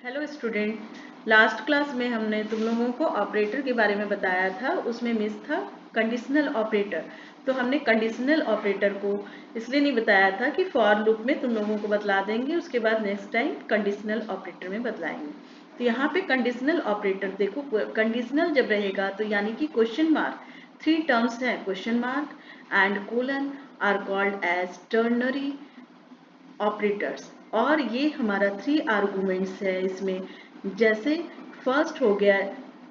Hello student, last class में हमने तुम लोगों को ऑपरेटर के बारे में बताया था। उसमें मिस था कंडीशनल ऑपरेटर। तो हमने कंडीशनल ऑपरेटर को इसलिए नहीं बताया था कि फॉर लूप में तुम लोगों को बतला देंगे, उसके बाद नेक्स्ट टाइम कंडीशनल ऑपरेटर में बतलाएंगे। तो यहाँ पे कंडीशनल ऑपरेटर देखो, कंडीशनल जब रहेगा तो यानी कि क्वेश्चन मार्क, 3 टर्म्स है, question mark and colon are called as ternary operators. और ये हमारा 3 आर्गुमेंट्स है इसमें। जैसे फर्स्ट हो गया,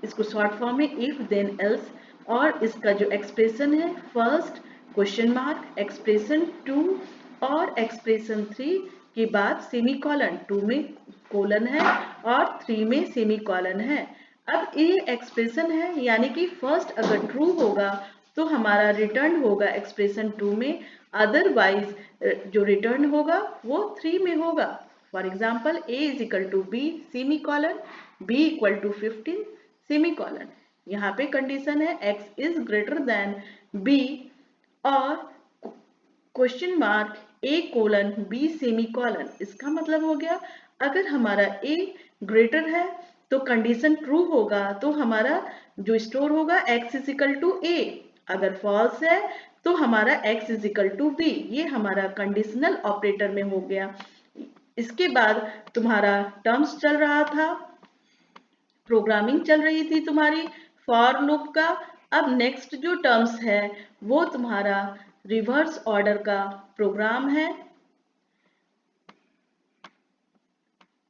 इसको शॉर्ट फॉर्म में इफ देन एल्स, और इसका जो एक्सप्रेशन है फर्स्ट क्वेश्चन मार्क, एक्सप्रेशन 2 और एक्सप्रेशन 3 के बाद सेमी कॉलन, 2 में कोलन है और 3 में सेमी कॉलन है। अब ये एक्सप्रेशन है यानी कि फर्स्ट अगर ट्रू होगा तो हमारा रिटर्न होगा एक्सप्रेशन 2 में, अदरवाइज जो रिटर्न होगा वो 3 में होगा। For example a is equal to B semicolon, b equal to 15 semicolon. यहाँ पे कंडीशन है x is greater than b और question mark a colon b semicolon. इसका मतलब हो गया अगर हमारा a ग्रेटर है तो कंडीशन ट्रू होगा तो हमारा जो स्टोर होगा x is equal to a, अगर फॉल्स है तो हमारा x is equal to b। ये हमारा कंडीशनल ऑपरेटर में हो गया। इसके बाद तुम्हारा टर्म्स चल रहा था, प्रोग्रामिंग चल रही थी तुम्हारी फॉर लूप का। अब नेक्स्ट जो टर्म्स है वो तुम्हारा रिवर्स ऑर्डर का प्रोग्राम है।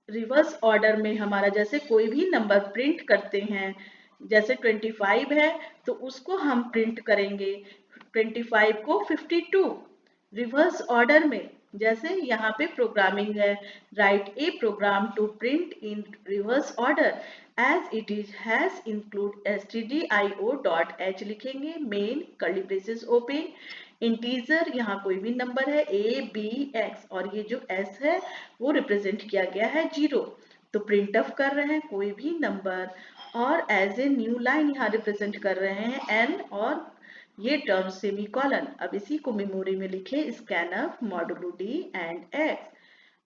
रिवर्स ऑर्डर में हमारा जैसे कोई भी नंबर प्रिंट करते हैं, जैसे 25 है तो उसको हम प्रिंट करेंगे 25 को 52 रिवर्स ऑर्डर में। जैसे यहाँ पे प्रोग्रामिंग है, write a program to print in reverse order as it is hash include stdio.h लिखेंगे, main curly braces open, integer यहाँ कोई भी नंबर है a b x और ये जो s है वो रिप्रेजेंट किया गया है 0। तो प्रिंट ऑफ कर रहे हैं कोई भी नंबर और एज ए न्यू लाइन यहाँ रिप्रेजेंट कर रहे हैं n और ये टर्म सेमी कॉलन। अब इसी को मेमोरी में लिखे, scanf modulo d and x।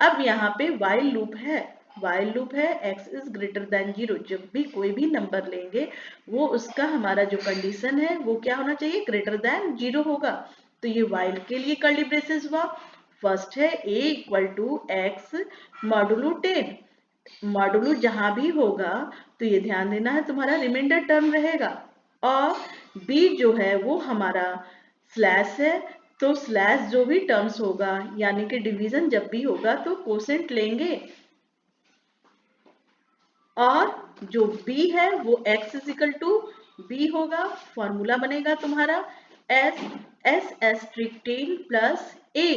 अब यहाँ पे वाइल लूप है, वाइल लूप है x इज ग्रेटर देन 0। जब भी कोई भी नंबर लेंगे वो उसका हमारा जो कंडीशन है वो क्या होना चाहिए, ग्रेटर देन 0 होगा। तो ये वाइल के लिए कर्ली ब्रेसेस हुआ। फर्स्ट है a equal to X modulo 10, modulo जहां भी होगा तो ये ध्यान देना है तुम्हारा रिमाइंडर टर्म रहेगा। और b जो है वो हमारा स्लैश है, तो स्लैश जो भी टर्म्स होगा यानी कि डिवीजन जब भी होगा तो कोसेंट लेंगे और जो b है वो x इजिकल टू b होगा। फॉर्मूला बनेगा तुम्हारा s asterisk 10 plus a,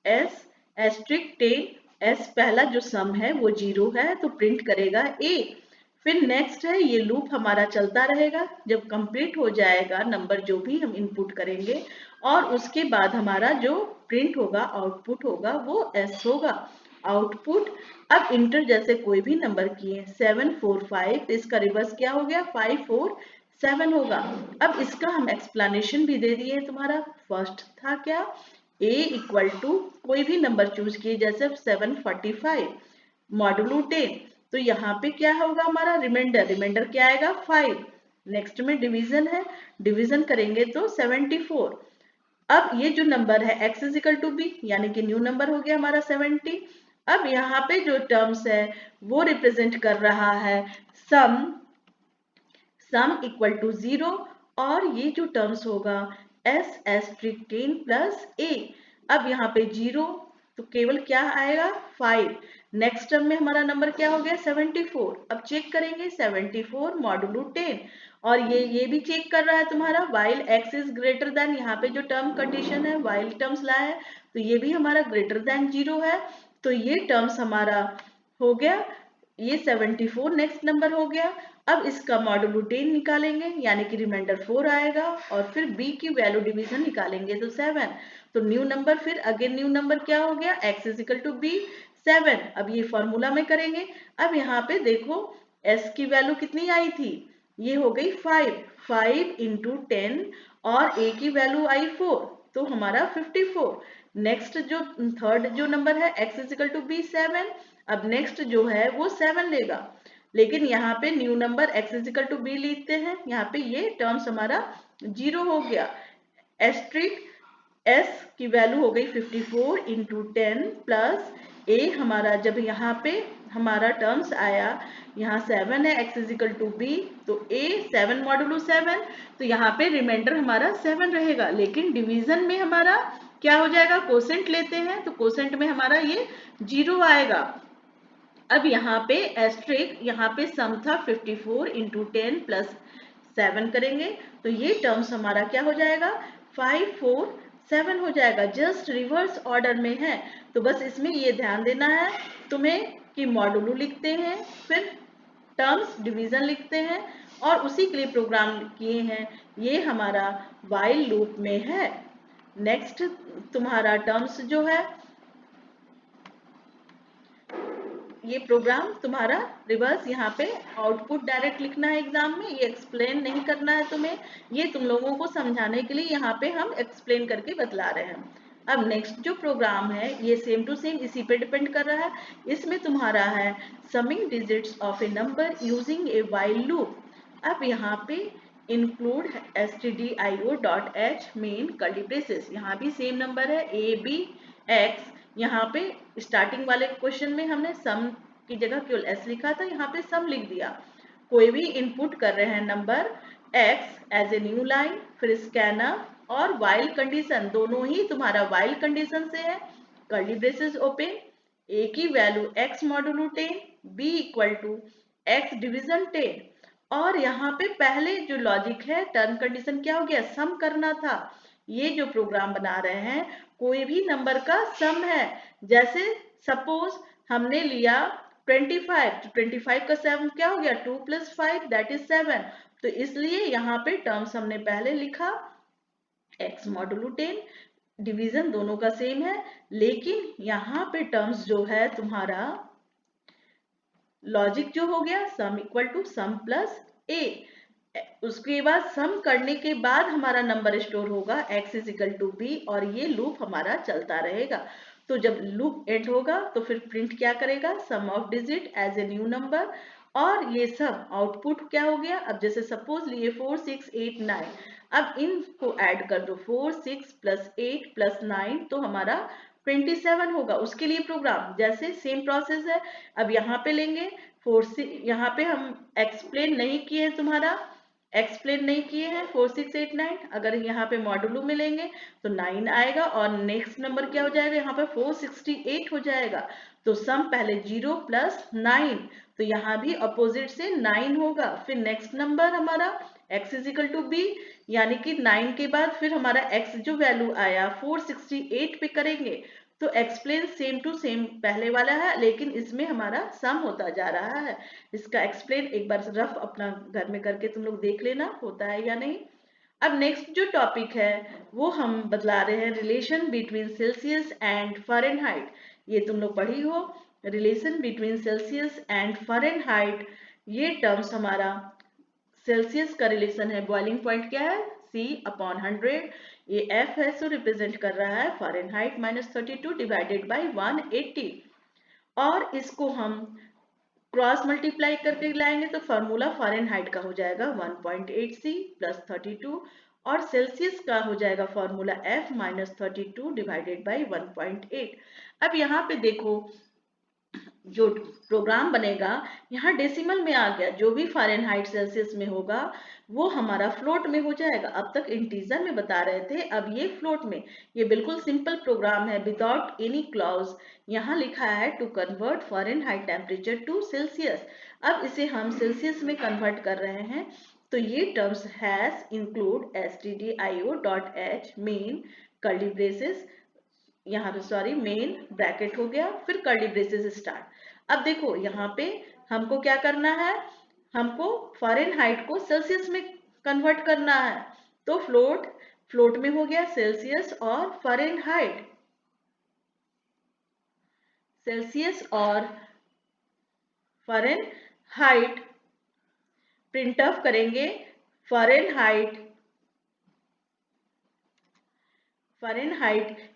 s asterisk 10, s पहला जो सम है वो 0 है तो प्रिंट करेगा a। फिर नेक्स्ट है ये लूप हमारा चलता रहेगा, जब कंप्लीट हो जाएगा नंबर जो भी हम इनपुट करेंगे और उसके बाद हमारा जो प्रिंट होगा आउटपुट होगा वो s होगा आउटपुट। अब इंटर जैसे कोई भी नंबर किए 7 4 5 तो इसका रिवर्स क्या हो गया 5 4 7 होगा। अब इसका हम एक्सप्लेनेशन भी दे दिए, तुम्हारा फर्स्ट था क्या a इक्वल टू कोई भी नंबर चूज किए जैसे 745 मॉडुलो 10, तो यहाँ पे क्या होगा हमारा रिमाइंडर, रिमाइंडर क्या आएगा 5। नेक्स्ट में डिवीजन है, डिवीजन करेंगे तो 74। अब ये जो नंबर है x इजिकल टू बी यानी कि न्यू नंबर हो गया हमारा 70। अब यहाँ पे जो टर्म्स है वो रिप्रेजेंट कर रहा है सम, सम इक्वल टू 0 और ये जो टर्म्स होगा s एस्ट्रिक 10 प्लस a। अब यहाँ पे 0 तो केवल क्या आएगा 5। नेक्स्ट टर्म में हमारा नंबर क्या हो गया 74। अब चेक करेंगे 74 मॉडुलो 10 और ये भी चेक कर रहा है तुम्हारा while x is greater then, यहाँ पे जो टर्म कंडीशन है वाइल टर्म्स लाया है तो ये भी हमारा ग्रेटर देन 0 है। तो ये टर्म्स हमारा हो गया, ये 74 नेक्स्ट नंबर हो गया। अब इसका मॉडुलो 10 निकालेंगे यानी कि रिमाइंडर 4 आएगा और फिर b की वैल्यू डिवीजन निकालेंगे तो 7। तो न्यू नंबर फिर अगेन न्यू नंबर क्या हो गया x is equal to b 7। अब ये फॉर्मूला में करेंगे। अब यहाँ पे देखो s की वैल्यू कितनी आई थी, ये हो गई 5, 5 इंटू 10 और a की वैल्यू आई 4 तो हमारा 54। नेक्स्ट जो थर्ड जो नंबर है x is equal to B 7, अब नेक्स्ट जो है वो 7 लेगा, लेकिन यहाँ पे new number x is equal to B लेते हैं, यहाँ पे ये टर्म्स हमारा 0 हो गया। एस्ट्रिक s की वैल्यू हो गई 54 इंटू 10 प्लस a हमारा, जब यहाँ पे हमारा टर्म्स आया, यहाँ 7 है x is equal to B, तो a 7 मॉडुलो 7, तो यहाँ पे रिमाइंडर हमारा 7 रहेगा, लेकिन डिवीजन में हमारा क्या हो जाएगा, कोसेंट लेते हैं तो कोसेंट में हमारा ये 0 आएगा। अब यहाँ पे एस्ट्रिक, यहाँ पे सम था 54 इंटू 10 प्लस 7 करेंगे तो ये टर्म्स हमारा क्या हो जाएगा, 5 4 7 हो जाएगा, जस्ट रिवर्स ऑर्डर में है। तो बस इसमें ये ध्यान देना है तुम्हें कि मॉडुलो लिखते हैं, फिर टर्म्स डिवीजन लिखते हैं और उसी के लिए प्रोग्राम किए हैं, ये हमारा व्हाइल लूप में है। नेक्स्ट तुम्हारा टर्म्स जो है, ये प्रोग्राम तुम्हारा रिवर्स, यहाँ पे आउटपुट डायरेक्ट लिखना है एग्जाम में, ये एक्सप्लेन नहीं करना है तुम्हें, ये तुम लोगों को समझाने के लिए यहाँ पे हम एक्सप्लेन करके बतला रहे हैं। अब नेक्स्ट जो प्रोग्राम है ये सेम टू सेम इसी पे डिपेंड कर रहा है, इसमें तुम्हारा है summing digits of A number using A while loop. अब यहाँ पे include stdio.h main curly braces, यहाँ भी सेम नंबर है a b x, यहाँ पे स्टार्टिंग वाले क्वेश्चन में हमने सम की जगह केवल s लिखा था, यहाँ पे सम लिख दिया। कोई भी इनपुट कर रहे हैं number x as a new line, फिर स्कैनर और वाइल कंडीशन, दोनों ही तुम्हारा वाइल कंडीशन से है, कर्ली ब्रेसेस ओपन, a की value x modulo 10, b equal to x division 10, और यहाँ पे पहले जो लॉजिक है टर्म कंडीशन क्या हो गया, सम करना था। ये जो प्रोग्राम बना रहे हैं कोई भी नंबर का सम है, जैसे सपोज हमने लिया 25, तो 25 का सम क्या हो गया, 2 + 5 दैट इज 7, तो इसलिए यहाँ पे टर्म्स हमने पहले लिखा x मॉडुलो 10, डिवीजन दोनों का सेम है, लेकिन यहाँ पे टर्म्स जो है तुम्हारा लॉजिक जो हो गया sum equal to sum plus a, उसके बाद सम करने के बाद हमारा नंबर स्टोर होगा x is equal to B, और ये लूप हमारा चलता रहेगा। तो जब लूप एंड होगा तो फिर प्रिंट क्या करेगा, sum of digit as a new number, और ये सब आउटपुट क्या हो गया। अब जैसे सपोज लिए 4 6 8 9, अब इनको ऐड कर दो, 4 6 प्लस 8 प्लस 9 तो हमारा 27 होगा, उसके लिए प्रोग्राम जैसे सेम प्रोसेस है। अब यहाँ पे लेंगे 4 यहाँ पे हम एक्सप्लेन नहीं किए, तुम्हारा एक्सप्लेन नहीं किए हैं 4 6 8 9, अगर यहाँ पे मॉडुलो में लेंगे तो 9 आएगा, और नेक्स्ट नंबर क्या हो जाएगा, यहाँ पे 468 हो जाएगा, तो सम पहले 0 प्लस 9, तो यहाँ भी अपोजिट से 9 होगा। फिर नेक्स्ट नंबर हमारा x is equal to B, यानी कि 9 के बाद फिर हमारा x जो वैल्यू आया 468 पे करेंगे, तो एक्सप्लेन सेम टू सेम पहले वाला है, लेकिन इसमें हमारा सम होता जा रहा है। इसका एक्सप्लेन एक बार रफ अपना घर में करके तुम लोग देख लेना होता है या नहीं। अब नेक्स्ट जो टॉपिक है वो हम बतला रहे हैं relation between Celsius and Fahrenheit. ये तुम लोग पढ़ी हो, relation between Celsius and Fahrenheit, ये टर्म्स हमारा सेल्सियस का रिलेशन है, बॉइलिंग पॉइंट क्या है C/100, ये F है सो रिप्रेजेंट कर रहा है फ़ारेनहाइट -32 डिवाइडेड बाई 180, और इसको हम क्रॉस मल्टीप्लाई करके लाएंगे तो फार्मूला फ़ारेनहाइट का हो जाएगा 1.8C + 32, और सेल्सियस का हो जाएगा फार्मूला F -32 डिवाइडेड बाई 1.8। अब यहाँ पे देखो जो प्रोग्राम बनेगा यहाँ डेसिमल में आ गया, जो भी फ़ारेनहाइट सेल्सियस में होगा वो हमारा फ्लोट में हो जाएगा। अब तक इंटीजर में बता रहे थे, अब ये फ्लोट में, ये बिल्कुल सिंपल प्रोग्राम है विदाउट एनी क्लॉज। यहाँ लिखा है to convert Fahrenheit temperature to Celsius, अब इसे हम सेल्सियस में कन्वर्ट कर रहे हैं, तो ये terms has include stdio.h main curly braces, यहाँ पे सॉरी मेन ब्रैकेट हो गया, फिर कर्ली ब्रेसेस स्टार्ट। अब देखो यहाँ पे हमको क्या करना है, हमको फ़ारेनहाइट को सेल्सियस में कन्वर्ट करना है, तो फ्लोट में हो गया सेल्सियस और फ़ारेनहाइट, सेल्सियस और फ़ारेनहाइट प्रिंट ऑफ करेंगे, फ़ारेनहाइट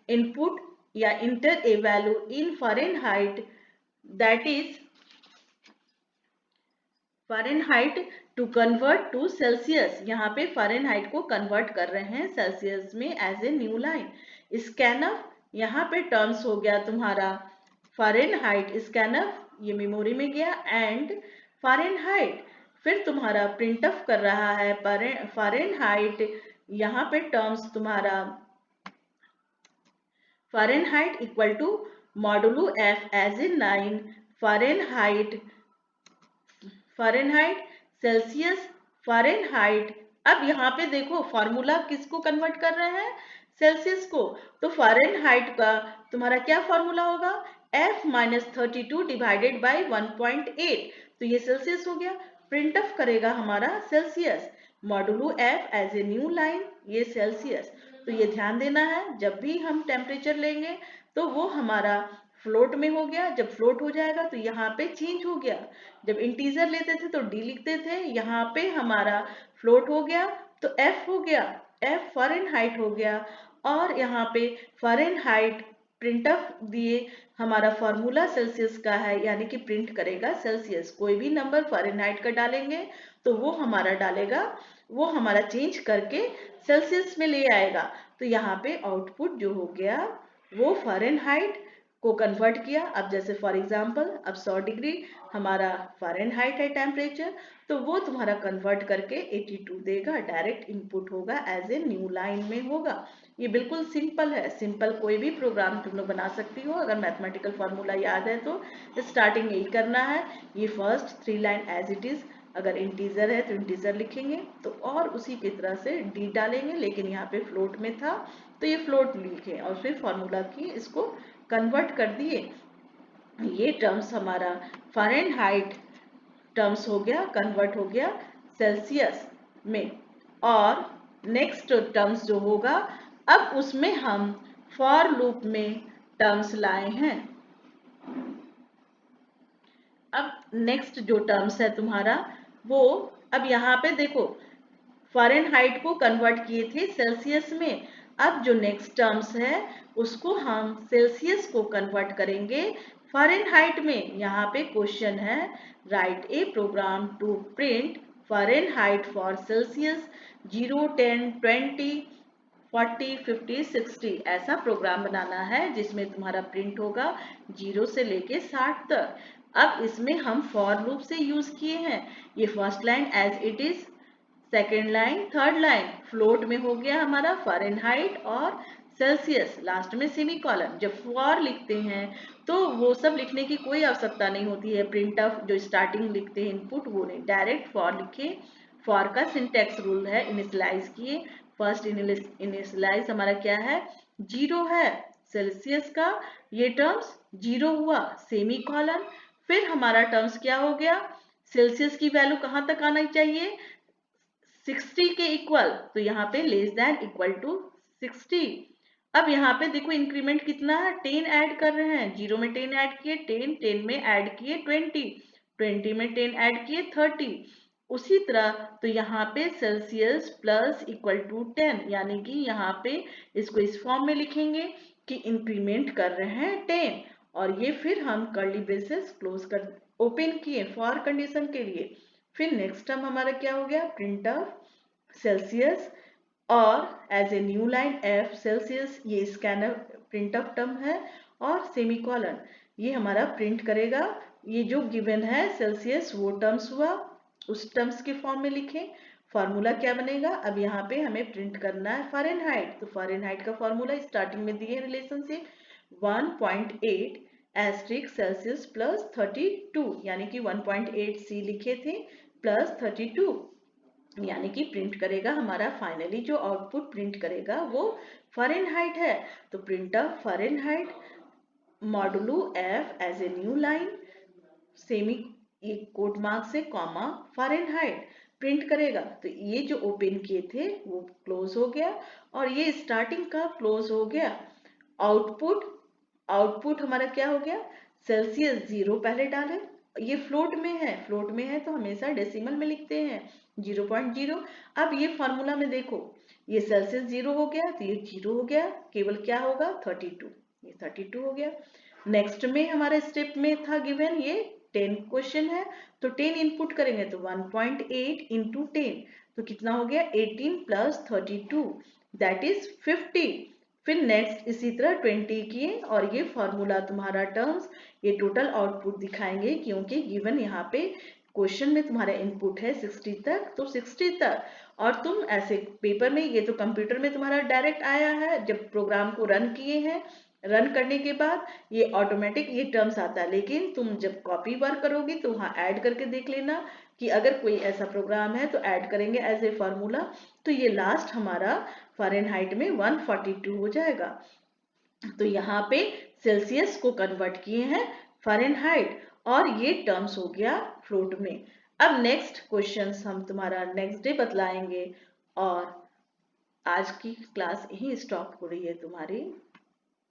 इनपुट या enter a value in Fahrenheit, that is Fahrenheit to convert to Celsius. यहाँ पे फ़ारेनहाइट को कन्वर्ट कर रहे हैं सेल्सियस में as a new line. Scanf, यहाँ पे टर्म्स हो गया तुम्हारा फ़ारेनहाइट, स्कैनफ ये मेमोरी में गया, एंड फ़ारेनहाइट फिर तुम्हारा प्रिंटअप कर रहा है फ़ारेनहाइट। यहाँ पे टर्म्स तुम्हारा Fahrenheit equal to modulo F as a 9 Fahrenheit, Fahrenheit, Celsius, Fahrenheit. अब यहाँ पे देखो फॉर्मूला किसको कन्वर्ट कर रहे हैं, सेल्सियस को। तो फ़ारेनहाइट का तुम्हारा क्या फॉर्मूला होगा, F माइनस 32 डिवाइडेड बाई 1.8, तो ये सेल्सियस हो गया। प्रिंट ऑफ करेगा हमारा Celsius, modulo F as a new line, ये सेल्सियस। तो ये ध्यान देना है, जब भी हम टेम्परेचर लेंगे तो वो हमारा फ्लोट में हो गया, जब फ्लोट हो जाएगा तो यहाँ पे चेंज हो गया। जब इंटीजर लेते थे तो डी लिखते थे, यहाँ पे हमारा फ्लोट हो गया तो एफ हो गया, एफ फ़ारेनहाइट हो गया। और यहाँ पे फ़ारेनहाइट प्रिंट ऑफ दिए, हमारा फॉर्मूला सेल्सियस का है, यानी कि प्रिंट करेगा सेल्सियस। कोई भी नंबर फ़ारेनहाइट का डालेंगे तो वो हमारा डालेगा, वो हमारा चेंज करके सेल्सियस में ले आएगा। तो यहाँ पे आउटपुट जो हो गया वो फ़ारेनहाइट को कन्वर्ट किया। अब जैसे फॉर एग्जांपल अब 100 डिग्री हमारा फ़ारेनहाइट है टेम्परेचर, तो वो तुम्हारा कन्वर्ट करके 82 देगा, डायरेक्ट इनपुट होगा एज ए न्यू लाइन में होगा। ये बिल्कुल सिंपल है, सिंपल कोई भी प्रोग्राम तुम लोग बना सकती हो अगर मैथमेटिकल फॉर्मूला याद है तो। स्टार्टिंग यही करना है, ये first 3 line as it is, अगर इंटीजर है तो इंटीजर लिखेंगे तो, और उसी की तरह से डी डालेंगे, लेकिन यहाँ पे फ्लोट में था तो ये फ्लोट लिखे और फिर फॉर्मूला की इसको कन्वर्ट कर दिए। ये टर्म्स हमारा फ़ारेनहाइट टर्म्स हो गया, कन्वर्ट हो गया सेल्सियस में। और नेक्स्ट टर्म्स जो होगा, अब उसमें हम फॉर लूप में टर्म्स लाए हैं। अब नेक्स्ट जो टर्म्स है तुम्हारा वो, अब यहाँ पे देखो फ़ारेनहाइट को कन्वर्ट किए थे सेल्सियस में, अब जो नेक्स्ट टर्म्स है उसको हम सेल्सियस को कन्वर्ट करेंगे फ़ारेनहाइट में। यहाँ पे क्वेश्चन है, write a program to print Fahrenheit for Celsius 0, 10, 20, 40, 50, 60, ऐसा प्रोग्राम बनाना है जिसमें तुम्हारा प्रिंट होगा 0 से लेके 60 तक। अब इसमें हम फॉर लूप से यूज किए हैं, ये first line as it is, second line, third line float में हो गया हमारा फ़ारेनहाइट और सेल्सियस, लास्ट में सेमी कॉलन। जब फॉर लिखते हैं तो वो सब लिखने की कोई आवश्यकता नहीं होती है, प्रिंट ऑफ जो स्टार्टिंग लिखते हैं इनपुट वो नहीं, डायरेक्ट फॉर लिखे। फॉर का सिंटेक्स रूल है, इनिशियलाइज किए, फर्स्ट इनिशियलाइज हमारा क्या है, 0 है, सेल्सियस का ये टर्म्स 0 हुआ, सेमी कॉलन, फिर हमारा टर्म्स क्या हो गया, सेल्सियस की वैल्यू कहाँ तक आना चाहिए, 60 के इक्वल, तो यहाँ पे लेस देन इक्वल टू 60। अब यहाँ पे देखो इंक्रीमेंट कितना है, 10 ऐड कर रहे हैं, 0 में 10 ऐड किए 10, 10 में ऐड किए 20, 20 में 10 ऐड किए 30। उसी तरह तो यहाँ पे सेल्सियस प्लस इक्वल टू 10, यानी कि यहाँ पे इसको इस फॉर्म में लिखेंगे कि इंक्रीमेंट कर रहे हैं 10, और ये फिर हम कर्ली ब्रेसेस क्लोज कर ओपन किए फॉर कंडीशन के लिए। फिर नेक्स्ट टर्म हमारा क्या हो गया, प्रिंट ऑफ सेल्सियस और as a new line F Celsius, ये स्कैनर प्रिंट ऑफ टर्म है, और सेमी कॉलन ये हमारा प्रिंट करेगा। ये जो गिवन है सेल्सियस वो टर्म्स हुआ, उस टर्म्स के फॉर्म में लिखें। फार्मूला क्या बनेगा, अब यहाँ पे हमें प्रिंट करना है फ़ारेनहाइट, तो फ़ारेनहाइट का फार्मूला स्टार्टिंग में दिए रिलेशनशिप 1.8 एस्ट्रिक सेल्सियस प्लस 32, यानी कि 1.8 सी लिखे थे प्लस 32, यानी कि प्रिंट करेगा हमारा फाइनली जो आउटपुट प्रिंट करेगा वो फ़ारेनहाइट है। तो print of Fahrenheit modulo F as a new line, semi quote mark से कॉमा फ़ारेनहाइट प्रिंट करेगा। तो ये जो ओपन किए थे वो क्लोज हो गया, और ये स्टार्टिंग का क्लोज हो गया। आउटपुट, आउटपुट हमारा क्या हो गया, सेल्सियस 0 पहले डाले, ये फ्लोट में है, फ्लोट में है तो हमेशा डेसिमल में लिखते हैं 0.0। अब ये फॉर्मूला में देखो, ये सेल्सियस 0 हो गया तो ये 0 हो गया, केवल क्या होगा 32, ये 32 हो गया। नेक्स्ट में हमारे स्टेप में था गिवन ये 10 क्वेश्चन है, तो 10 इनपुट करेंगे तो 1.8 इंटू 10, तो कितना हो गया 18 प्लस 32 दैट इज 50। फिर नेक्स्ट इसी तरह 20 किए और ये फॉर्मूला तुम्हारा टर्म्स ये टोटल आउटपुट दिखाएंगे, क्योंकि गिवन यहाँ पे क्वेश्चन में तुम्हारा इनपुट है 60 तक, तो 60 तक, और तुम ऐसे पेपर में, ये तो कंप्यूटर में तुम्हारा डायरेक्ट आया है जब प्रोग्राम को रन किए हैं, रन करने के बाद ये ऑटोमेटिक ये टर्म्स आता है, लेकिन तुम जब कॉपी वर्क करोगी तो वहाँ ऐड करके देख लेना कि अगर कोई ऐसा प्रोग्राम है तो ऐड करेंगे एज ए फॉर्मूला, तो ये लास्ट हमारा फ़ारेनहाइट में 142 हो जाएगा। तो यहाँ पे सेल्सियस को कन्वर्ट किए हैं फ़ारेनहाइट, और ये टर्म्स हो गया फ्लोट में। अब नेक्स्ट क्वेश्चंस हम तुम्हारा नेक्स्ट डे बतलाएंगे, और आज की क्लास यही स्टॉप हो रही है तुम्हारी।